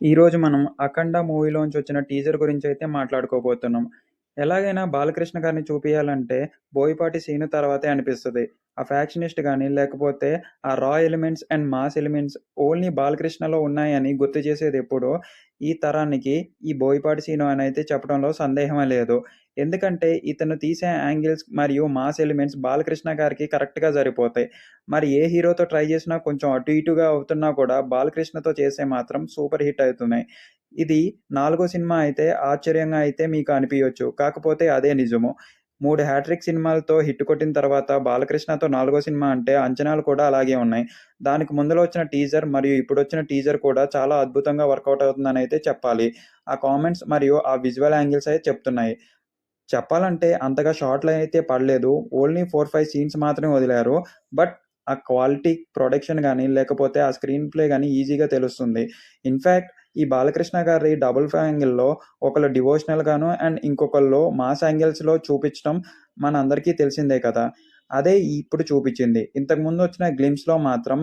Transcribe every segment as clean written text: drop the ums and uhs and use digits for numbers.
ఈరోజు మనం 'అఖండ' మూవీలోంచి వచ్చిన టీజర్ గురించైతే మాట్లాడుకోబోతున్నాం. ఎలాగైనా బాలకృష్ణ గారిని చూపియాలంటే బోయపాటి సీను తర్వాతే అనిపిస్తది. ఆ ఫ్యాక్షనిస్ట్ గాని, లేకపోతే ఆ raw elements and mass elements only బాలకృష్ణలో ఉన్నాయని గుర్తు చేసేదెప్పుడో ఈ తరానికి ఈ బోయపాటి సీను అనైతే చెప్పడంలో సందేహమే లేదు. ఎందుకంటే ఇతను తీసే యాంగిల్స్ మరియు మాస్ ఎలిమెంట్స్ బాలకృష్ణ గారికి కరెక్ట్‌గా సరిపోతాయి. మరి ఏ హీరోతో ట్రై చేసినా కొంచెం అటు ఇటుగా అవుతున్నా కూడా బాలకృష్ణతో చేస్తే మాత్రం సూపర్ హిట్ అవుతున్నాయి. ఇది నాలుగో సినిమా అయితే ఆశ్చర్యంగా అయితే మీకు అనిపియొచ్చు. కాకపోతే అదే నిజము. 3 హ్యాట్రిక్ సినిమాలతో హిట్ కొట్టిన తర్వాత బాలకృష్ణతో నాలుగో సినిమా అంటే అంచనాలు కూడా అలాగే ఉన్నాయి. దానికి ముందులో వచ్చిన టీజర్ మరియు ఇప్పుడొచ్చిన టీజర్ కూడా చాలా అద్భుతంగా వర్కౌట్ అవుతుందనైతే చెప్పాలి. ఆ కామెంట్స్ మరియు ఆ విజువల్ యాంగిల్స్ అయితే చెప్తున్నాయి. చెప్పాలంటే అంతగా షార్ట్‌లయితే పడలేదు. ఓన్లీ 4, 5 సీన్స్ మాత్రమే వదిలారు. బట్ ఆ క్వాలిటీ ప్రొడక్షన్ గాని, లేకపోతే ఆ స్క్రీన్ ప్లే గాని ఈజీగా తెలుస్తుంది. ఇన్‌ఫాక్ట్ ఈ బాలకృష్ణ గారి డబుల్ యాంగిల్‌లో ఒకళ్ళు డివోషనల్‌గాను అండ్ ఇంకొకళ్ళు మాస్ యాంగిల్స్‌లో చూపిచ్చడం మనందరికీ తెలిసిందే కదా! అదే ఇప్పుడు చూపిచ్చింది. ఇంతకుముందొచ్చిన గ్లింప్స్‌లో మాత్రం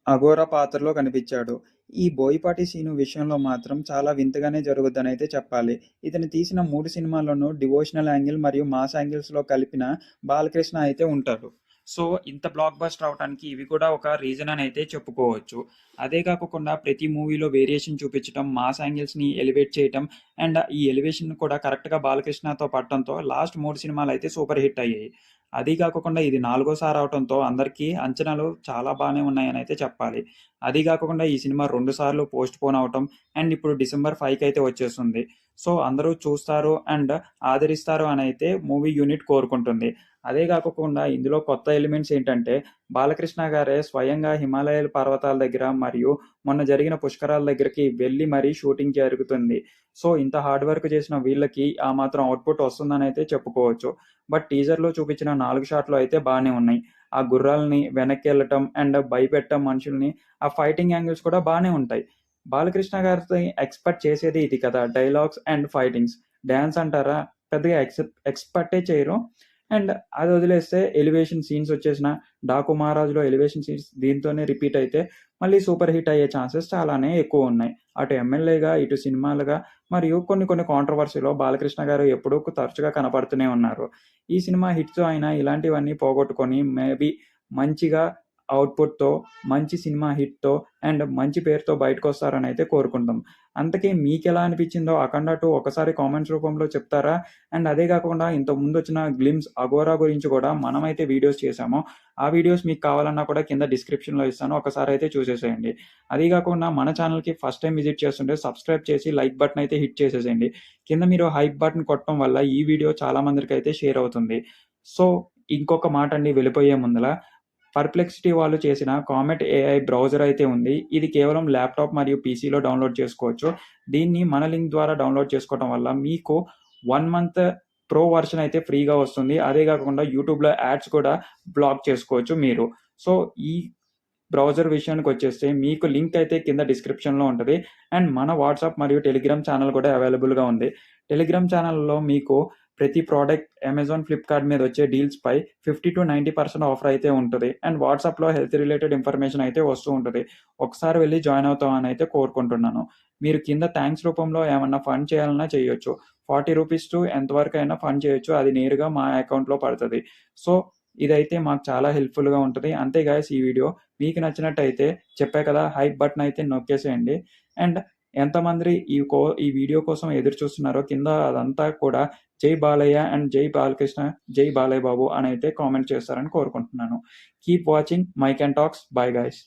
అఘోరా పాత్రలో కనిపిచ్చాడు. ఈ బోయపాటి సీను విషయంలో మాత్రం చాలా వింతగానే జరుగుద్దనైతే చెప్పాలి. ఇతను తీసిన 3 సినిమాల్లోనూ డివోషనల్ యాంగిల్ మరియు మాస్ యాంగిల్స్‌లో కలిపిన బాలకృష్ణ అయితే ఉంటాడు. సో, ఇంత బ్లాక్ బస్టర్ అవ్వటానికి ఇవి కూడా ఒక రీజన్ అనైతే చెప్పుకోవచ్చు. అదే కాకోకుండా ప్రతి మూవీలో వేరియేషన్ చూపించటం, మాస్ యాంగిల్స్‌ని ఎలివేట్ చేయటం అండ్ ఈ ఎలివేషన్ కూడా కరెక్ట్‌గా బాలకృష్ణతో పడటంతో లాస్ట్ 3 సినిమాలైతే సూపర్ హిట్ అయ్యాయి. అదీ కాకోకుండా ఇది నాలుగోసారి అవటంతో అందరికీ అంచనాలు చాలా బానే ఉన్నాయనైతే చెప్పాలి. అదీ గాకోకుండా ఈ సినిమా 2 సార్లు పోస్ట్‌పోన్ అవ్వటం అండ్ ఇప్పుడు డిసెంబర్ 5కి అయితే వచ్చేస్తుంది. సో, అందరూ చూస్తారు అండ్ ఆదరిస్తారు అనైతే మూవీ యూనిట్ కోరుకుంటుంది. అదే గాకోకుండా ఇందులో కొత్త ఎలిమెంట్స్ ఏంటంటే, బాలకృష్ణ గారే స్వయంగా హిమాలయాల పర్వతాల దగ్గర మరియు మొన్న జరిగిన పుష్కరాల దగ్గరికి వెళ్లి మరీ షూటింగ్ జరుగుతుంది. సో, ఇంత హార్డ్ వర్క్ చేసిన వీళ్ళకి ఆ మాత్రం ఔట్‌పుట్ వస్తుందనైతే చెప్పుకోవచ్చు. బట్ టీజర్‌లో చూపించిన 4 షాట్‌లు అయితే బానే ఉన్నాయి. ఆ గుర్రాల్ని వెనక్కెళ్ళటం అండ్ భయపెట్టడం మనుషుల్ని, ఆ ఫైటింగ్ యాంగిల్స్ కూడా బానే ఉంటాయి. బాలకృష్ణ గారితో ఎక్స్‌పెక్ట్ చేసేది ఇది కదా! Dialogues and fightings. డాన్స్ అంటారా? పెద్దగా ఎక్స్‌పెక్టే చేయరు. అండ్ అది వదిలేస్తే ఎలివేషన్ సీన్స్ వచ్చేసిన 'డాకు మహారాజులో' ఎలివేషన్ సీన్స్ దీంతోనే రిపీట్ అయితే మళ్ళీ సూపర్ హిట్ అయ్యే ఛాన్సెస్ చాలానే ఎక్కువున్నాయి. అటు ఎమ్మెల్యేగా, ఇటు సినిమాలుగా మరియు కొన్ని కొన్ని కాంట్రోవర్సీ‌లో బాలకృష్ణ గారు ఎప్పుడూ తరచుగా కనపడుతూనే ఉన్నారు. ఈ సినిమా హిట్‌తో ఆయన ఇలాంటివన్నీ పోగొట్టుకొని మేబీ మంచిగా ఔట్‌పుట్‌తో, మంచి సినిమా హిట్‌తో అండ్ మంచి పేరుతో బయటకొస్తారనైతే కోరుకుంటాం. అంతకీ మీకెలా అనిపించిందో 'అఖండ 2' ఒకసారి కామెంట్స్ రూపంలో చెప్తారా? అండ్ అదే కాకుండా ఇంతకుముందొచ్చిన 'గ్లిమ్స్', 'అఘోరా' గురించి కూడా మనమైతే వీడియోస్ చేశాము. ఆ వీడియోస్ మీకు కావాలన్నా కూడా కింద డిస్క్రిప్షన్‌లో ఇస్తాను. ఒకసారైతే చూసేసేయండి. అదీ కాకుండా మన ఛానెల్‌కి ఫస్ట్ టైమ్ విజిట్ చేస్తుంటే సబ్స్క్రైబ్ చేసి లైక్ బటన్ అయితే హిట్ చేసేసేయండి. కింద మీరు హైప్ బటన్ కొట్టడం వల్ల ఈ వీడియో చాలా మందికైతే షేర్ అవుతుంది. సో, ఇంకొక మాటండి వెళ్ళిపోయే ముందల పర్‌ప్లెక్సిటీ వాళ్ళు చేసిన కామెట్ ఏఐ బ్రౌజర్ అయితే ఉంది. ఇది కేవలం ల్యాప్‌టాప్ మరియు పీసీలో డౌన్‌లోడ్ చేసుకోవచ్చు. దీన్ని మన లింక్ ద్వారా డౌన్‌లోడ్ చేసుకోవడం వల్ల మీకు 1 మంత్ ప్రో వర్షన్ అయితే ఫ్రీగా వస్తుంది. అదే కాకుండా యూట్యూబ్‌లో యాడ్స్ కూడా బ్లాక్ చేసుకోవచ్చు మీరు. సో, ఈ బ్రౌజర్ విషయానికొచ్చేస్తే మీకు లింక్ అయితే కింద డిస్క్రిప్షన్‌లో ఉంటది. అండ్ మన వాట్సాప్ మరియు టెలిగ్రామ్ ఛానెల్ కూడా అవైలబుల్‌గా ఉంది. టెలిగ్రామ్ ఛానెల్‌లో మీకు ప్రతి ప్రొడక్ట్ అమెజాన్, ఫ్లిప్‌కార్ట్ మీద వచ్చే డీల్స్‌పై 50-90% ఆఫర్ అయితే ఉంటది. అండ్ వాట్సాప్‌లో హెల్త్ రిలేటెడ్ ఇన్ఫర్మేషన్ అయితే వస్తూ ఉంటది. ఒకసారి వెళ్లి జాయిన్ అవుతామని అయితే కోరుకుంటున్నాను. మీరు కింద థాంక్స్ రూపంలో ఏమన్నా ఫండ్ చేయాలన్నా చేయొచ్చు. ₹40 టు ఎంతవరకైనా ఫండ్ చేయొచ్చు. అది నేరుగా మా అకౌంట్‌లో పడతది. సో, ఇదైతే మాకు చాలా హెల్ప్‌ఫుల్‌గా ఉంటది. అంతే గైస్ ఈ వీడియో. మీకు నచ్చినట్టయితే చెప్పా కదా! హైప్ బటన్ అయితే నొక్కేసేయండి. అండ్ ఎంతమంది ఈ వీడియో కోసం ఎదురు చూస్తున్నారో కింద అదంతా కూడా జై బాలయ్య అండ్ జై బాలకృష్ణ, జై బాలయ్య బాబు అనైతే కామెంట్ చేస్తారని కోరుకుంటున్నాను. Keep watching mic and talks. Bye guys.